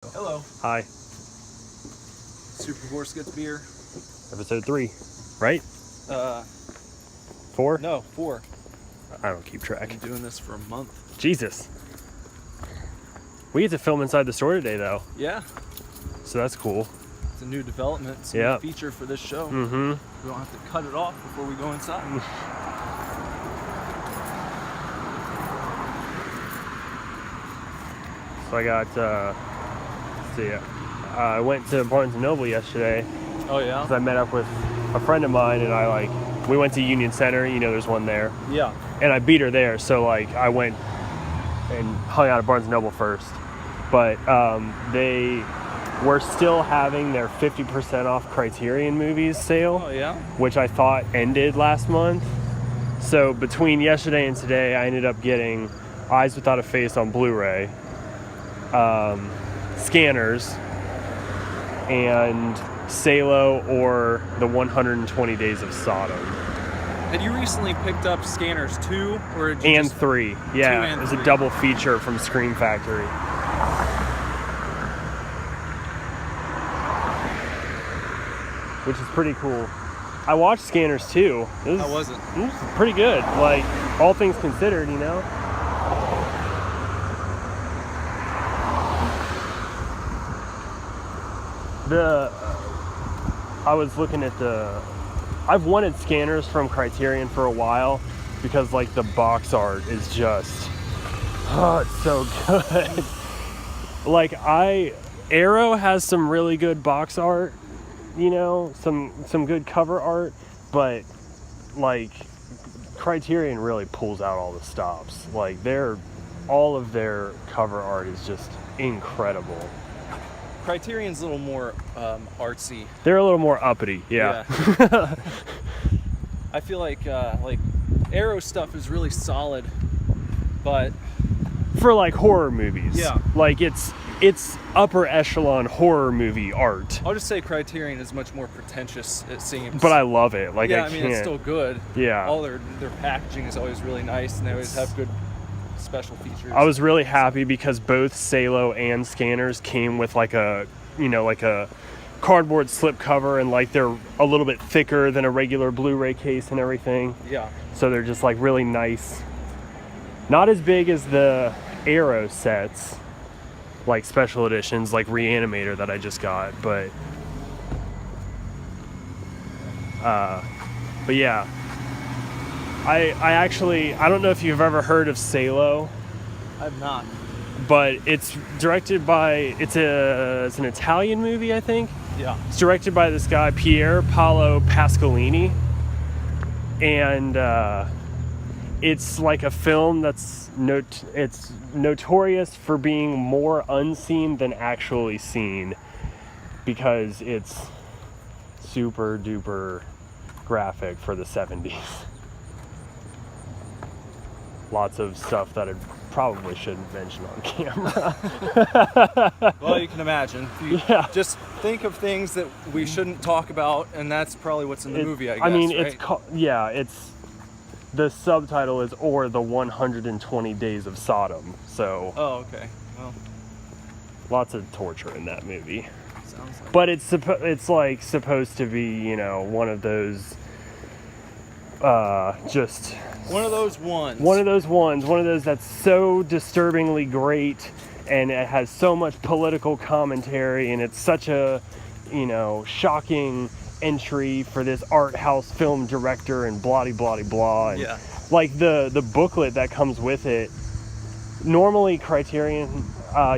Hello. Hi. SUPERDIVORCE gets beer. Episode 3, right? 4? No, 4. I don't keep track. I've been doing this for a month. Jesus. We get to film inside the store today, though. Yeah. So that's cool. It's a new development. It's a Yeah. new feature for this show. Mm-hmm. We don't have to cut it off before we go inside. So I got, let's see, I went to Barnes & Noble yesterday Oh, yeah? because I met up with a friend of mine and we went to Union Center, there's one there. Yeah. And I beat her there, so I went and hung out at Barnes & Noble first. But they were still having their 50% off Criterion movies sale. Oh, yeah? Which I thought ended last month. So between yesterday and today, I ended up getting Eyes Without a Face on Blu-ray, Scanners, and Salo or the 120 Days of Sodom. And you recently picked up Scanners 2? Or did you And just... 3. Yeah, 2 and it was 3. a double feature from Scream Factory. Which is pretty cool. I watched Scanners too. How was it? It was pretty good. Like, all things considered, I was looking at I've wanted Scanners from Criterion for a while because, like, the box art is just, it's so good. Like, Arrow has some really good box art, some good cover art, but, like, Criterion really pulls out all the stops. Like, all of their cover art is just incredible. Criterion's a little more artsy. They're a little more uppity, yeah. I feel like Arrow stuff is really solid, but for like horror movies. Yeah. Like it's upper echelon horror movie art. I'll just say Criterion is much more pretentious, it seems. But I love it. Like, yeah, I mean, can't. it's still good. Yeah. All their packaging is always really nice, and they always have good special features. I was really happy because both Salo and Scanners came with like a cardboard slip cover, and like they're a little bit thicker than a regular Blu-ray case and everything. Yeah. So they're just like really nice. Not as big as the Arrow sets, like special editions, like Reanimator that I just got, but yeah. I don't know if you've ever heard of Salo. I've not. But it's directed by, it's an Italian movie, I think. Yeah. It's directed by this guy, Pier Paolo Pasqualini. And it's like a film that's it's notorious for being more unseen than actually seen, because it's super duper graphic for the 70s. Lots of stuff that I probably shouldn't mention on camera. Well, you can imagine. You just think of things that we shouldn't talk about, and that's probably what's in the movie, I guess. I mean, right? it's the subtitle is "or the 120 Days of Sodom." So. Oh, okay. Well, lots of torture in that movie. sounds like. But it's like supposed to be, one of those. Just one of those ones. One of those that's so disturbingly great, and it has so much political commentary, and it's such a, shocking entry for this art house film director, and blah blah blah. And yeah. Like the booklet that comes with it. Normally Criterion,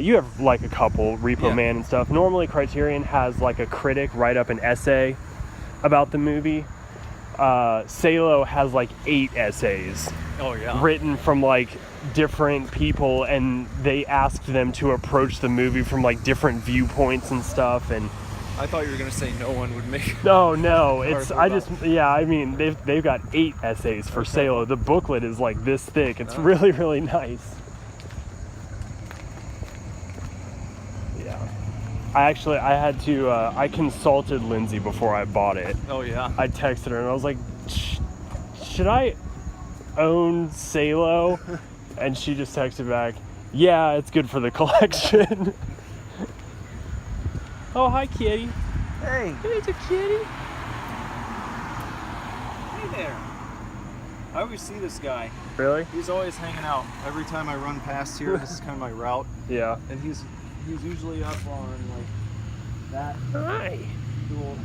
you have like a couple, Repo Man and stuff. Normally Criterion has like a critic write up an essay about the movie. Salo has like 8 essays written from like different people, and they asked them to approach the movie from like different viewpoints and stuff. And I thought you were gonna say no one would make it. No, I mean they've got 8 essays for Salo. The booklet is like this thick. It's really, really nice. I consulted Lindsay before I bought it. Oh, yeah? I texted her and I was like, should I own Salo? And she just texted back, yeah, it's good for the collection. Oh, hi, kitty. Hey. It's a kitty. Hey there. I always see this guy. Really? He's always hanging out. Every time I run past here, this is kind of my route. Yeah. And he's usually up on like that little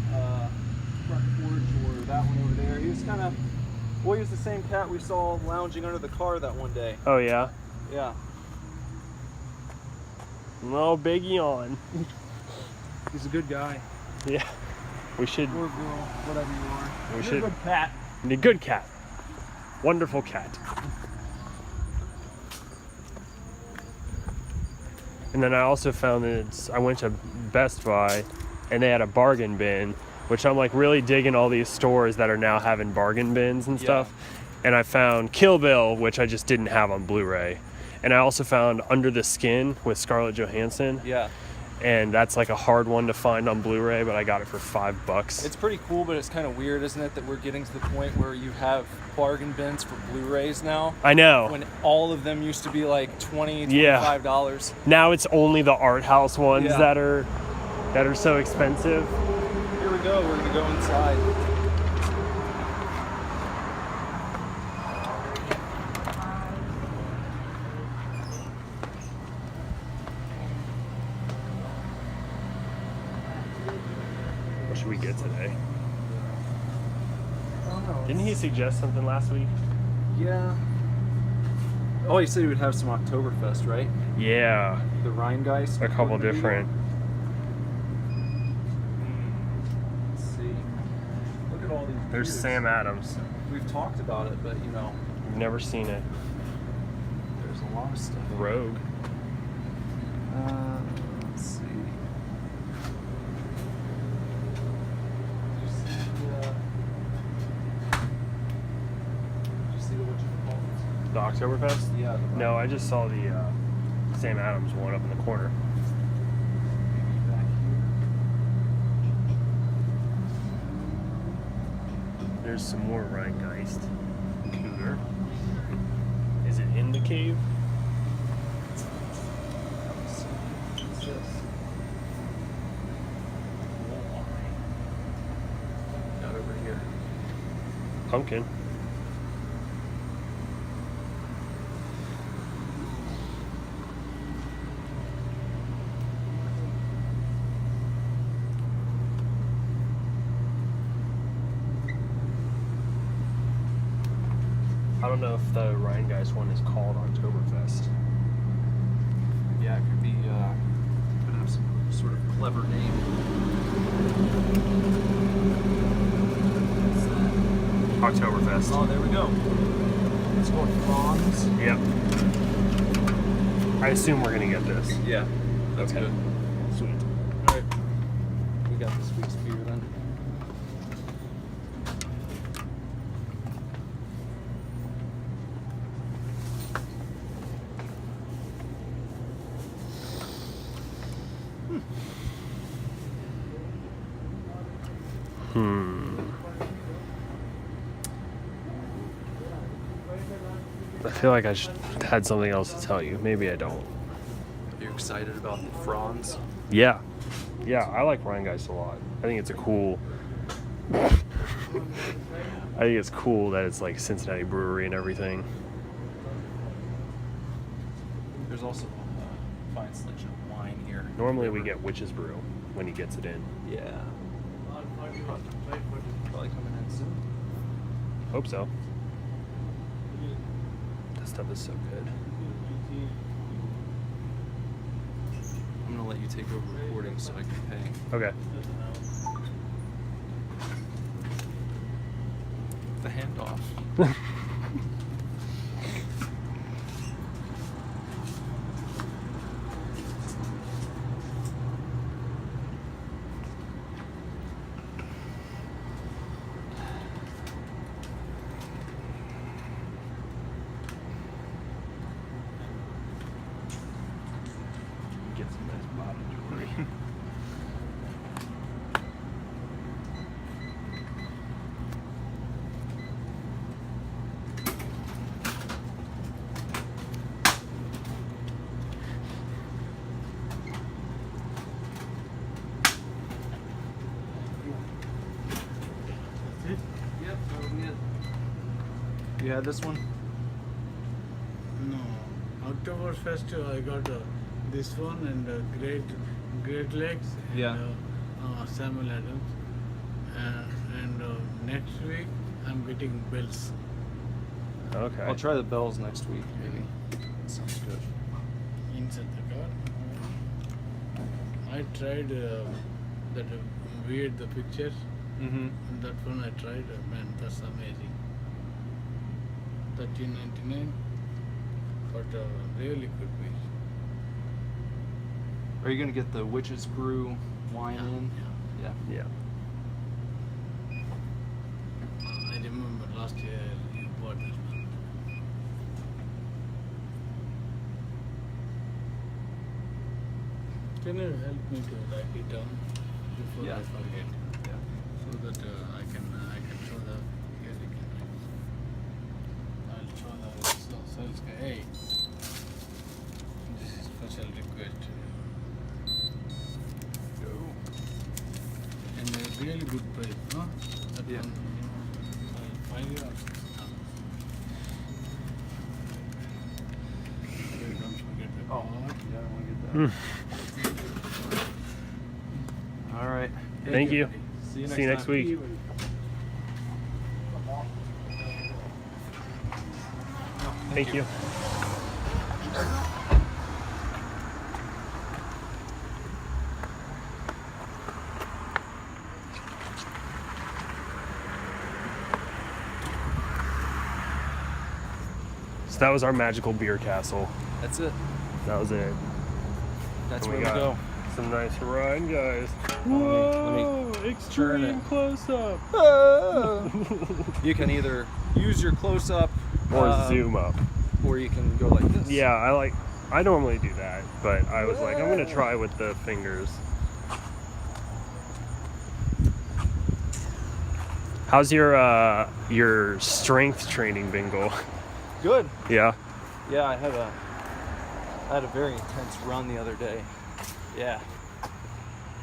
front porch or that one over there. He was kind of, well, he was the same cat we saw lounging under the car that one day. Oh, yeah? Yeah. No big yawn. He's a good guy. Yeah. We should. Or girl, whatever you are. We You're should. a good cat. A good cat. Wonderful cat. And then I also found that I went to Best Buy and they had a bargain bin, which I'm like really digging all these stores that are now having bargain bins and stuff. And I found Kill Bill, which I just didn't have on Blu-ray. And I also found Under the Skin with Scarlett Johansson. Yeah. And that's like a hard one to find on Blu-ray, but I got it for $5. It's pretty cool, but it's kind of weird, isn't it, that we're getting to the point where you have bargain bins for Blu-rays now? I know. When all of them used to be like $20, Yeah. $25. Now it's only the art house ones Yeah. that are so expensive. Here we go. We're gonna go inside. What should we get today? I don't know. Didn't he suggest something last week? Yeah. Oh, you said you would have some Oktoberfest, right? Yeah, The Rhinegeist. a couple maybe? different. Let's see. Look at all these. There's beers. Sam Adams. We've talked about it, but you know, We've never seen it. there's a lot of stuff. Rogue. Let's see. Did you see the whatchamacallit? The Oktoberfest? Yeah. The No, I just saw the Sam Adams one up in the corner. Maybe back here. There's some more Rhinegeist. Cougar. Is it in the cave? What's this? Not over here. Pumpkin. I don't know if the Rhinegeist one is called Oktoberfest. Yeah, it could be. Could have some sort of clever name. What's that? Oktoberfest. Oh, there we go. It's called Franz. Yep. I assume we're gonna get this. Yeah, that's Okay. good. Sweet. All right, we got this week's beer then. I feel like I had something else to tell you. Maybe I don't. Are you excited about the Franz? Yeah. Yeah, I like Rhinegeist a lot. I think it's a cool. I think it's cool that it's like Cincinnati brewery and everything. There's also a fine selection of wine here. Normally we get Witch's Brew when he gets it in. Yeah. Probably coming in soon. Hope so. That stuff is so good. I'm gonna let you take over recording so I can pay. Okay. The handoff. Get some nice body jewelry. You had this one? No, Oktoberfest I got this one and Great Lakes and Yeah. Samuel Adams. And next week I'm getting bells. Okay. I'll try the bells next week, maybe. Sounds good. Inside the car. I tried that weird the pictures. Mm-hmm. And that one I tried. Man, that's amazing. $13.99, but really good fish. Are you gonna get the Witch's Brew wine in? Yeah. Yeah. Yeah. I remember last year you bought this one. Can you help me to write it down before Yeah. I forget? Yeah. So that I can show the here you can write. I'll show the sales guy. Hey, this is special request. Go. And a really good price, no? That Yeah. one, $5 or $6. Don't forget the Oh, card. yeah, I want to get that. Hmm. All right. Thank you. See you See you next time. week. Thank you. So that was our magical beer castle. That's it. That was it. That's And where we go. Some nice Rhinegeist. Let me Whoa! turn Extreme it. close up. You can either use your close-up Or zoom up. or you can go like this. Yeah, I normally do that, but I was like, I'm gonna try with the fingers. How's your strength training been going? Good. Yeah. Yeah, I had a very intense run the other day. Yeah.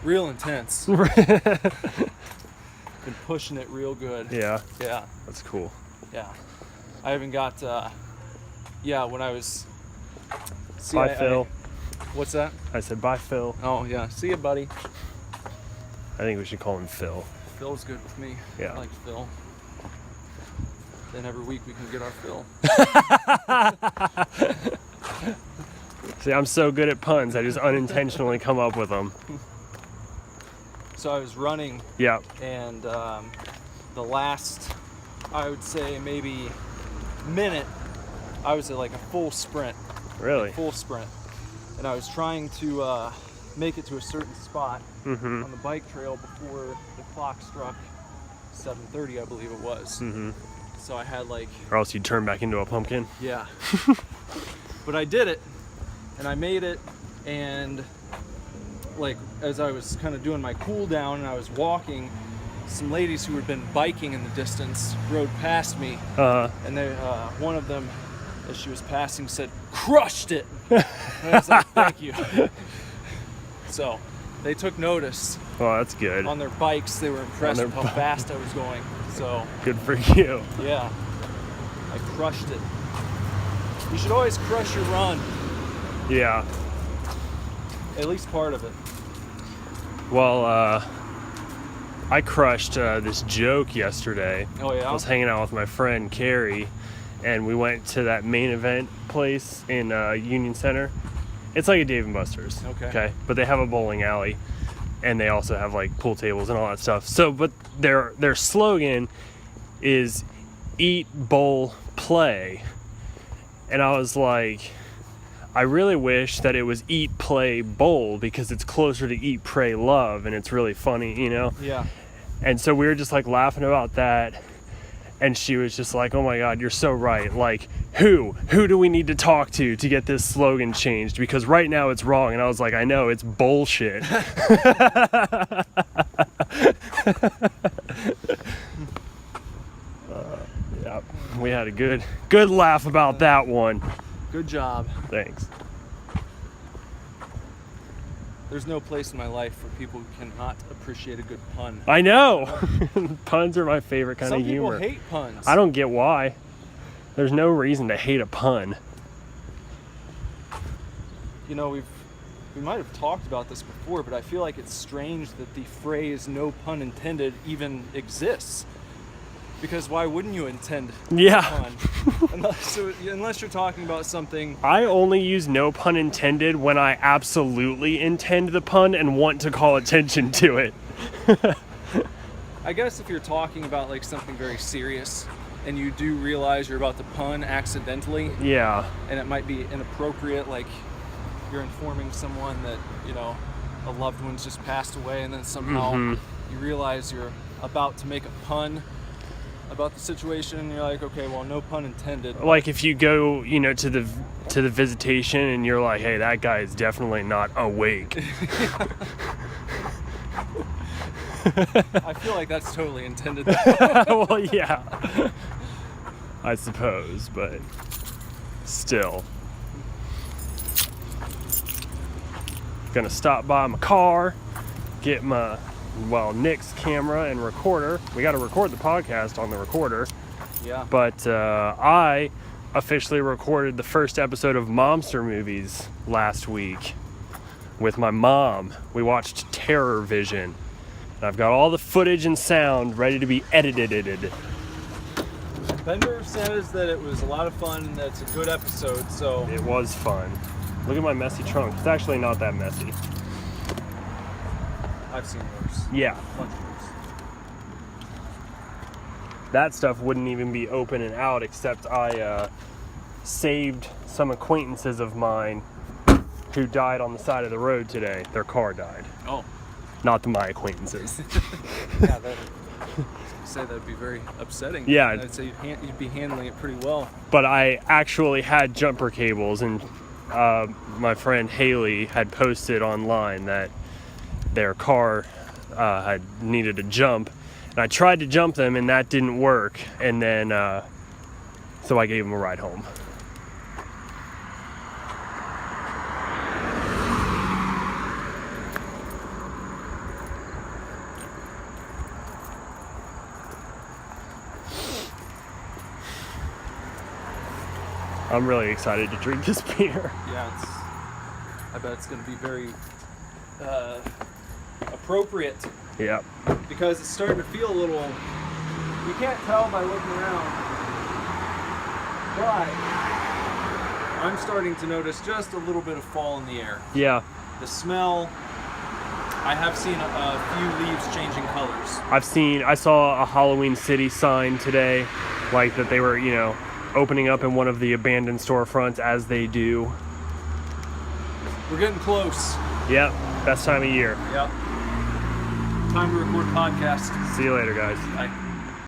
Real intense. Been pushing it real good. Yeah, Yeah. that's cool. Yeah. I haven't got when I was Bye, Phil. What's that? I said bye, Phil. Oh yeah. See you, buddy. I think we should call him Phil. Phil's good with me. Yeah. I like Phil. Then every week we can get our Phil. See, I'm so good at puns, I just unintentionally come up with them. So I was running Yeah. and the last, I would say maybe minute, I was at like a full sprint. Really? Full sprint. And I was trying to make it to a certain spot Mm-hmm. on the bike trail before the clock struck 7:30, I believe it was. Mm-hmm. So I had like, Or else you'd turn back into a pumpkin. yeah. But I did it, and I made it, and like as I was kind of doing my cool down and I was walking, some ladies who had been biking in the distance rode past me, and they, one of them, as she was passing, said, "Crushed it." And I was like, "Thank you." So they took notice. Oh, that's good. On their bikes, they were impressed their with how fast I was going. So Good for you. yeah, I crushed it. You should always crush your run, Yeah. at least part of it. Well, I crushed this joke yesterday. Oh yeah? I was hanging out with my friend Carrie, and we went to that main event place in Union Center. It's like a Dave & Buster's. Okay. But they have a bowling alley, and they also have like pool tables and all that stuff. So, but their slogan is "Eat, Bowl, Play," and I was like, I really wish that it was "Eat, Play, Bowl" because it's closer to "Eat, Pray, Love," and it's really funny, you know. Yeah. And so we were just like laughing about that. And she was just like, "Oh my God, you're so right. Like, who do we need to talk to get this slogan changed? Because right now it's wrong." And I was like, "I know, it's bullshit." Yeah, we had a good laugh about that one. Good job. Thanks. There's no place in my life for people who cannot appreciate a good pun. I know. Puns are my favorite kind Some of humor. people hate puns. I don't get why. There's no reason to hate a pun. You know, we might have talked about this before, but I feel like it's strange that the phrase "no pun intended" even exists. Because why wouldn't you intend Yeah. pun? Unless you're talking about something. I only use no pun intended when I absolutely intend the pun and want to call attention to it. I guess if you're talking about like something very serious and you do realize you're about to pun accidentally, Yeah. and it might be inappropriate, like you're informing someone that, you know, a loved one's just passed away, and then somehow you realize you're about to make a pun about the situation, and you're like, okay, well, no pun intended. Like if you go, you know, to the visitation and you're like, hey, that guy is definitely not awake. I feel like that's totally intended. Well, yeah. I suppose, but still. Gonna stop by my car, get my, Nick's camera and recorder. We gotta record the podcast on the recorder. Yeah. But I officially recorded the first episode of Momster Movies last week with my mom. We watched Terror Vision. And I've got all the footage and sound ready to be edited. Bender says that it was a lot of fun and that it's a good episode, so... It was fun. Look at my messy trunk. It's actually not that messy. I've seen worse. Yeah. Much worse. That stuff wouldn't even be open and out, except I saved some acquaintances of mine who died on the side of the road today. Their car died. Oh. Not my acquaintances. Yeah, that... say that'd be very upsetting. Yeah. I'd say you'd be handling it pretty well. But I actually had jumper cables, and my friend Haley had posted online that their car had needed a jump, and I tried to jump them and that didn't work, and then so I gave them a ride home. I'm really excited to drink this beer. Yeah, I bet it's going to be very appropriate. Yeah. Because it's starting to feel a little, you can't tell by looking around, but I'm starting to notice just a little bit of fall in the air. Yeah. The smell, I have seen a few leaves changing colors. I saw a Halloween City sign today, like that they were, you know, opening up in one of the abandoned storefronts, as they do. We're getting close. Yep, best time of year. Yep. Time to record a podcast. See you later, guys. Bye.